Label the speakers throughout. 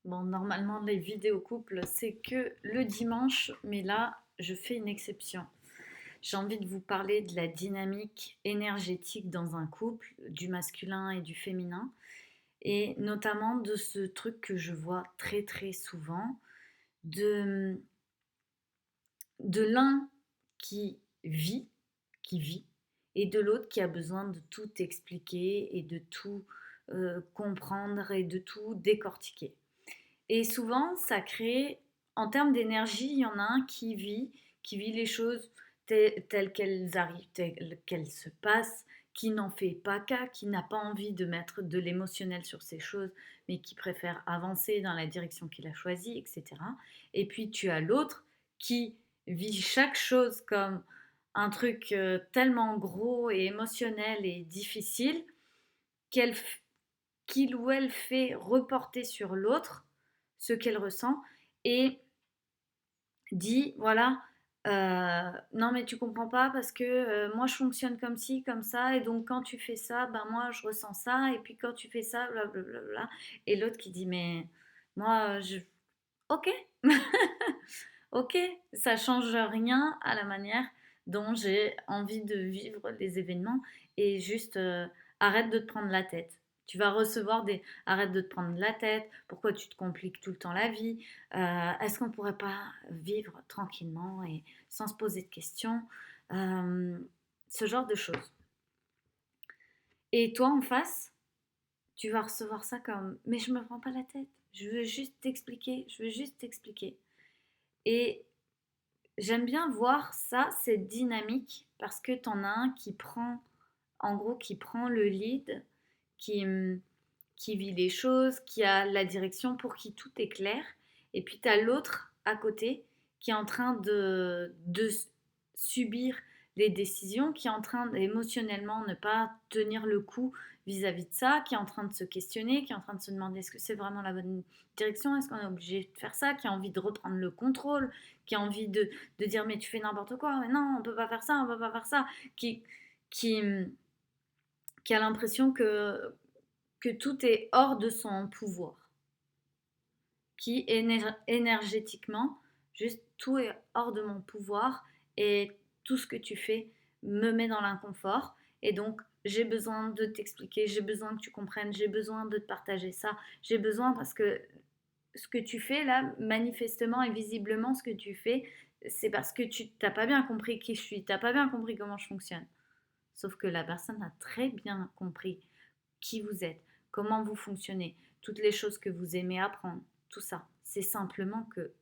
Speaker 1: Bon, normalement, les vidéos couples, c'est que le dimanche, mais là, je fais une exception. J'ai envie de vous parler de la dynamique énergétique dans un couple, du masculin et du féminin, et notamment de ce truc que je vois très très souvent, de, de l'un qui vit, qui vit, et de l'autre qui a besoin de tout expliquer et de tout comprendre et de tout décortiquer. Et souvent, ça crée, en termes d'énergie, il y en a un qui vit les choses telles qu'elles arrivent, telles qu'elles se passent, qui n'en fait pas cas, qui n'a pas envie de mettre de l'émotionnel sur ces choses, mais qui préfère avancer dans la direction qu'il a choisie, etc. Et puis tu as l'autre qui vit chaque chose comme un truc tellement gros et émotionnel et difficile qu'elle qu'il ou elle fait reporter sur l'autre ce qu'elle ressent et dit voilà, non mais tu comprends pas parce que moi je fonctionne comme ci comme ça et donc quand tu fais ça ben moi je ressens ça et puis quand tu fais ça blablabla. Et l'autre qui dit mais moi je ok. Ok, ça change rien à la manière dont j'ai envie de vivre les événements et juste arrête de te prendre la tête. Tu vas recevoir des arrête de te prendre la tête, pourquoi tu te compliques tout le temps la vie, est-ce qu'on pourrait pas vivre tranquillement et sans se poser de questions. Euh, Ce genre de choses. Et toi en face, tu vas recevoir ça comme mais je me prends pas la tête, je veux juste t'expliquer, je veux juste t'expliquer. Et j'aime bien voir ça, cette dynamique, parce que t'en as un qui prend, en gros, qui prend le lead, qui, qui vit les choses, qui a la direction pour qui tout est clair. Et puis t'as l'autre à côté qui est en train de subir les décisions, qui est en train d'émotionnellement ne pas tenir le coup vis-à-vis de ça, qui est en train de se questionner, qui est en train de se demander est-ce que c'est vraiment la bonne direction, est-ce qu'on est obligé de faire ça, qui a envie de reprendre le contrôle, qui a envie de dire mais tu fais n'importe quoi, mais non, on peut pas faire ça, on peut pas faire ça, qui, qui a l'impression que tout est hors de son pouvoir, qui énergétiquement, juste tout est hors de mon pouvoir et tout ce que tu fais me met dans l'inconfort et donc j'ai besoin de t'expliquer, j'ai besoin que tu comprennes, j'ai besoin de te partager ça, j'ai besoin parce que ce que tu fais là, manifestement et visiblement, ce que tu fais, c'est parce que tu n'as pas bien compris qui je suis, tu n'as pas bien compris comment je fonctionne. Sauf que la personne a très bien compris qui vous êtes, comment vous fonctionnez, toutes les choses que vous aimez apprendre, tout ça. C'est simplement que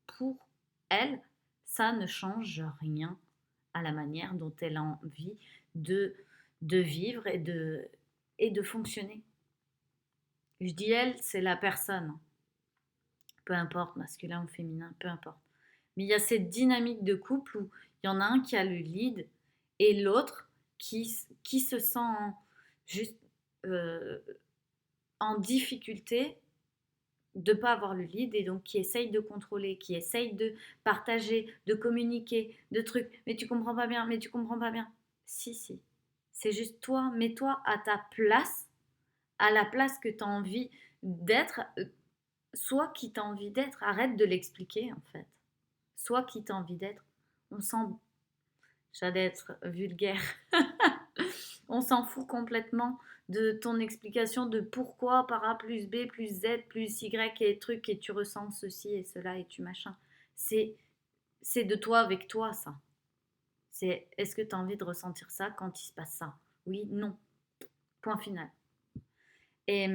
Speaker 1: pour elle, ça ne change rien à la manière dont elle a envie de, de vivre et de fonctionner. Je dis elle, c'est la personne, peu importe, masculin ou féminin, peu importe. Mais il y a cette dynamique de couple où il y en a un qui a le lead et l'autre qui se sent juste euh, en difficulté de ne pas avoir le lead et donc qui essaye de contrôler, qui essaye de partager, de communiquer, de trucs. Mais tu comprends pas bien, mais tu comprends pas bien. Si, si. C'est juste toi, mets-toi à ta place, à la place que tu as envie d'être, soit qui t'as envie d'être. Arrête de l'expliquer en fait. Soit qui t'as envie d'être. On s'en... J'allais être vulgaire. On s'en fout complètement de ton explication de pourquoi par A plus B plus Z plus Y et truc et tu ressens ceci et cela et tu machin. C'est, c'est de toi avec toi ça. C'est est-ce que tu as envie de ressentir ça quand il se passe ça? Oui, non. Point final. Et,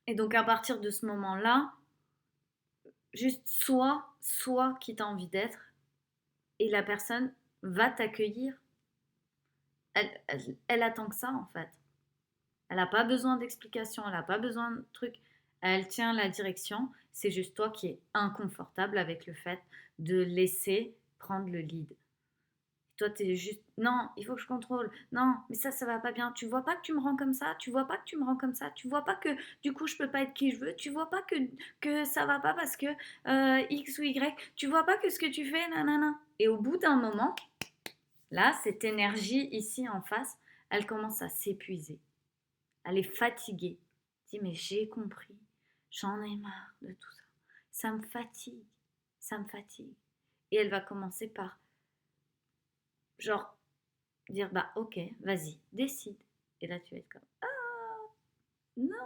Speaker 1: et donc à partir de ce moment-là, juste sois qui t'as envie d'être et la personne va t'accueillir. Elle attend que ça en fait. Elle n'a pas besoin d'explications, elle n'a pas besoin de trucs. Elle tient la direction. C'est juste toi qui es inconfortable avec le fait de laisser prendre le lead. Toi, tu es juste, non, il faut que je contrôle. Non, mais ça va pas bien. Tu vois pas que tu me rends comme ça. Tu vois pas que tu me rends comme ça. Tu vois pas que du coup, je peux pas être qui je veux. Tu vois pas que ça va pas parce que X ou Y. Tu vois pas que ce que tu fais, nanana. Et au bout d'un moment, là, cette énergie ici en face, elle commence à s'épuiser. Elle est fatiguée. Elle dit mais j'ai compris. j'en ai marre de tout ça. Ça me fatigue, ça me fatigue. Et elle va commencer par, genre, dire, bah ok, vas-y, décide. Et là, tu vas être comme, non,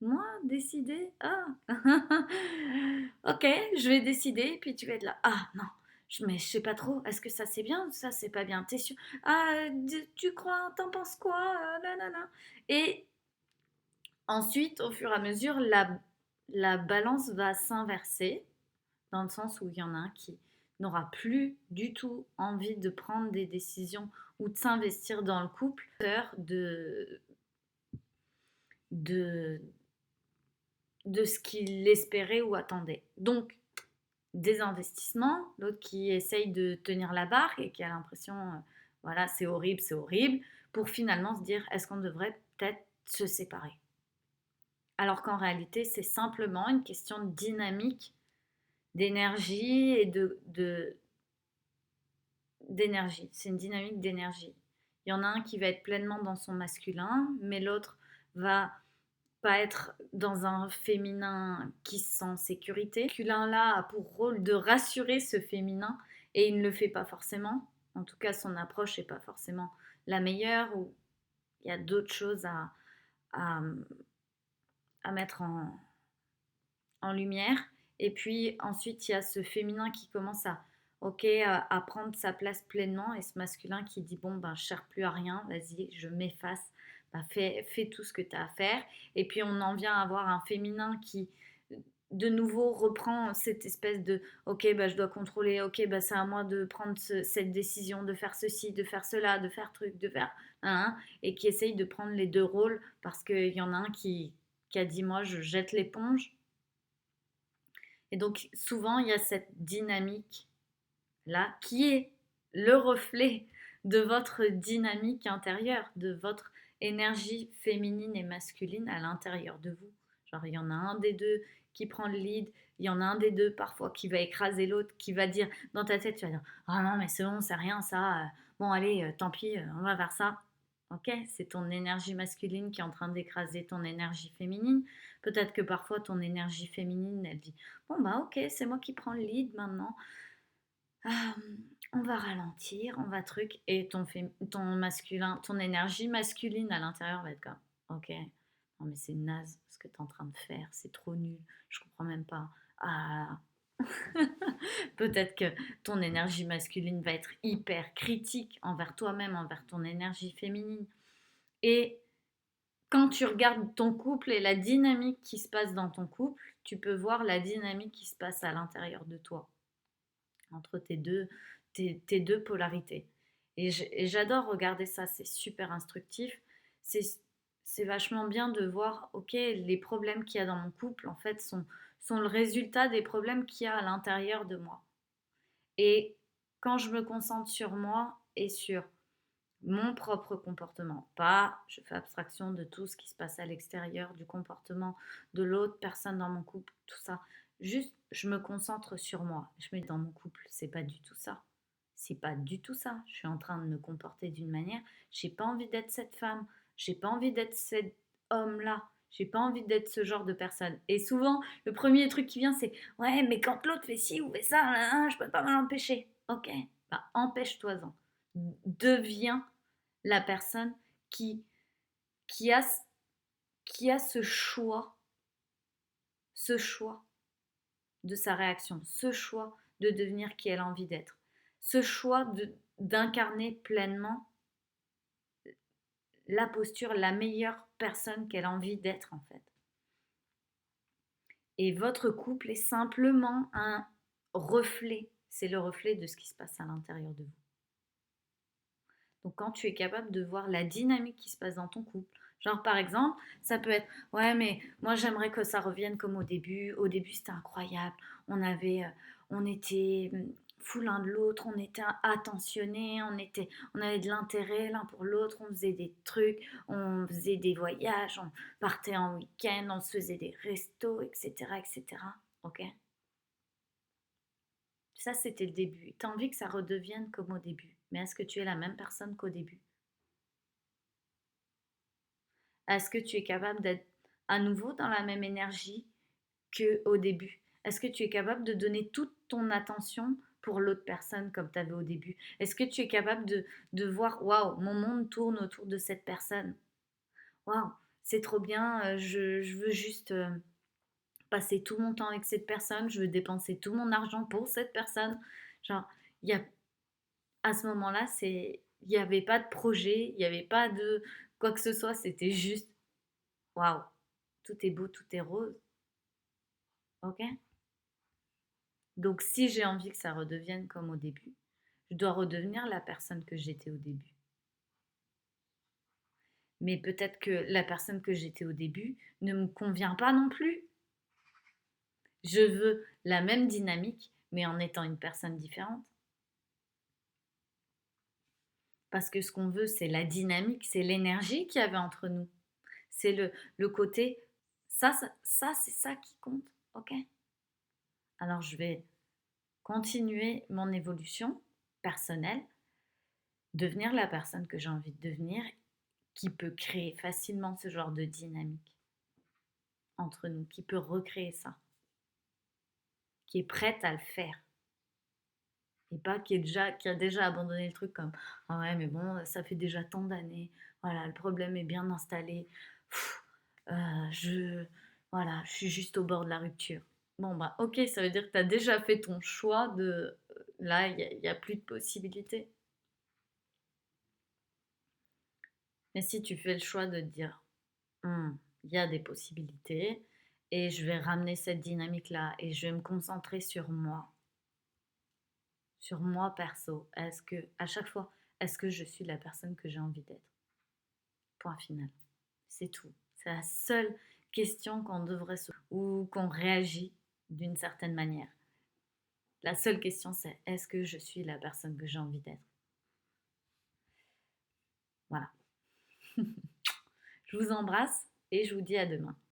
Speaker 1: moi, décider, ah, ok, je vais décider. Puis tu vas être là, ah non, mais je sais pas trop, est-ce que ça c'est bien ou ça c'est pas bien? T'es sûr? Ah, tu crois, t'en penses quoi? Nanana. Et ensuite, au fur et à mesure, la balance va s'inverser, dans le sens où il y en a un qui n'aura plus du tout envie de prendre des décisions ou de s'investir dans le couple, peur de, de ce qu'il espérait ou attendait. Donc, des investissements, l'autre qui essaye de tenir la barque et qui a l'impression, voilà, c'est horrible, pour finalement se dire, est-ce qu'on devrait peut-être se séparer? Alors qu'en réalité, c'est simplement une question de dynamique, d'énergie et d'énergie. C'est une dynamique d'énergie. Il y en a un qui va être pleinement dans son masculin, mais l'autre va pas être dans un féminin qui se sent en sécurité. Le masculin là a pour rôle de rassurer ce féminin et il ne le fait pas forcément. En tout cas, son approche n'est pas forcément la meilleure ou il y a d'autres choses à, à mettre en lumière. Et puis ensuite, il y a ce féminin qui commence à prendre sa place pleinement et ce masculin qui dit bon, ben, je ne sers plus à rien, vas-y, je m'efface, ben, fais tout ce que tu as à faire. Et puis on en vient à avoir un féminin qui de nouveau reprend cette espèce de ok, bah, je dois contrôler, ok, bah, c'est à moi de prendre cette décision, de faire ceci, de faire cela, de faire truc, de faire hein, et qui essaye de prendre les deux rôles parce qu'il y en a un qui a dit moi je jette l'éponge. Et donc souvent il y a cette dynamique là qui est le reflet de votre dynamique intérieure, de votre énergie féminine et masculine à l'intérieur de vous. Genre il y en a un des deux qui prend le lead, il y en a un des deux parfois qui va écraser l'autre, qui va dire dans ta tête, tu vas dire ah non mais c'est bon, c'est rien ça, bon allez, tant pis, on va faire ça. Ok, c'est ton énergie masculine qui est en train d'écraser ton énergie féminine. Peut-être que parfois ton énergie féminine, elle dit bon bah ok, c'est moi qui prends le lead maintenant. Ah, on va ralentir, on va truc, et ton masculin, ton énergie masculine à l'intérieur va être comme, ok, non mais c'est naze ce que tu es en train de faire, c'est trop nul, je comprends même pas. Ah, peut-être que ton énergie masculine va être hyper critique envers toi-même, envers ton énergie féminine. Et quand tu regardes ton couple et la dynamique qui se passe dans ton couple, tu peux voir la dynamique qui se passe à l'intérieur de toi entre tes deux polarités. Et j'adore regarder ça, c'est super instructif. C'est, c'est vachement bien de voir, ok, les problèmes qu'il y a dans mon couple, en fait, sont le résultat des problèmes qu'il y a à l'intérieur de moi. Et quand je me concentre sur moi et sur mon propre comportement, pas je fais abstraction de tout ce qui se passe à l'extérieur, du comportement de l'autre personne dans mon couple, tout ça. Juste, je me concentre sur moi. Je me dis dans mon couple, c'est pas du tout ça. C'est pas du tout ça. Je suis en train de me comporter d'une manière. J'ai pas envie d'être cette femme. J'ai pas envie d'être cet homme-là. J'ai pas envie d'être ce genre de personne. Et souvent, le premier truc qui vient, c'est ouais, mais quand l'autre fait ci ou fait ça, là, je peux pas m'en empêcher. Ok, bah empêche-toi-en. Deviens la personne qui, qui, a, qui a ce choix de sa réaction, ce choix de devenir qui elle a envie d'être, ce choix d'incarner pleinement la posture, la meilleure personne qu'elle a envie d'être en fait. Et votre couple est simplement un reflet, c'est le reflet de ce qui se passe à l'intérieur de vous. Donc quand tu es capable de voir la dynamique qui se passe dans ton couple, genre par exemple, ça peut être ouais mais moi j'aimerais que ça revienne comme au début. Au début c'était incroyable. On était fou l'un de l'autre, on était attentionnés, on avait de l'intérêt l'un pour l'autre, on faisait des trucs, on faisait des voyages, on partait en week-end, on se faisait des restos, etc. etc. Ok. Ça, c'était le début. Tu as envie que ça redevienne comme au début. Mais est-ce que tu es la même personne qu'au début? Est-ce que tu es capable d'être à nouveau dans la même énergie qu'au début? Est-ce que tu es capable de donner toute ton attention pour l'autre personne comme tu avais au début? Est-ce que tu es capable de voir, waouh, mon monde tourne autour de cette personne? Waouh, c'est trop bien, je veux juste passer tout mon temps avec cette personne, je veux dépenser tout mon argent pour cette personne. Genre, il y a, à ce moment-là, il n'y avait pas de projet, il n'y avait pas de quoi que ce soit, c'était juste, waouh, tout est beau, tout est rose, ok? Donc si j'ai envie que ça redevienne comme au début, je dois redevenir la personne que j'étais au début. Mais peut-être que la personne que j'étais au début ne me convient pas non plus. Je veux la même dynamique, mais en étant une personne différente. Parce que ce qu'on veut, c'est la dynamique, c'est l'énergie qu'il y avait entre nous. C'est le côté, c'est ça qui compte. Ok? Alors je vais continuer mon évolution personnelle, devenir la personne que j'ai envie de devenir, qui peut créer facilement ce genre de dynamique entre nous, qui peut recréer ça, qui est prête à le faire. Et pas qui a déjà abandonné le truc comme ah ouais mais bon ça fait déjà tant d'années, voilà le problème est bien installé. Pff, je voilà je suis juste au bord de la rupture. Bon bah ok ça veut dire que tu as déjà fait ton choix de là il y a plus de possibilités. Mais si tu fais le choix de te dire il y a des possibilités et je vais ramener cette dynamique là et je vais me concentrer sur moi perso. Est-ce que à chaque fois, est-ce que je suis la personne que j'ai envie d'être? Point final. C'est tout. C'est la seule question qu'on devrait se ou qu'on réagit d'une certaine manière. La seule question c'est est-ce que je suis la personne que j'ai envie d'être? Voilà. Je vous embrasse et je vous dis à demain.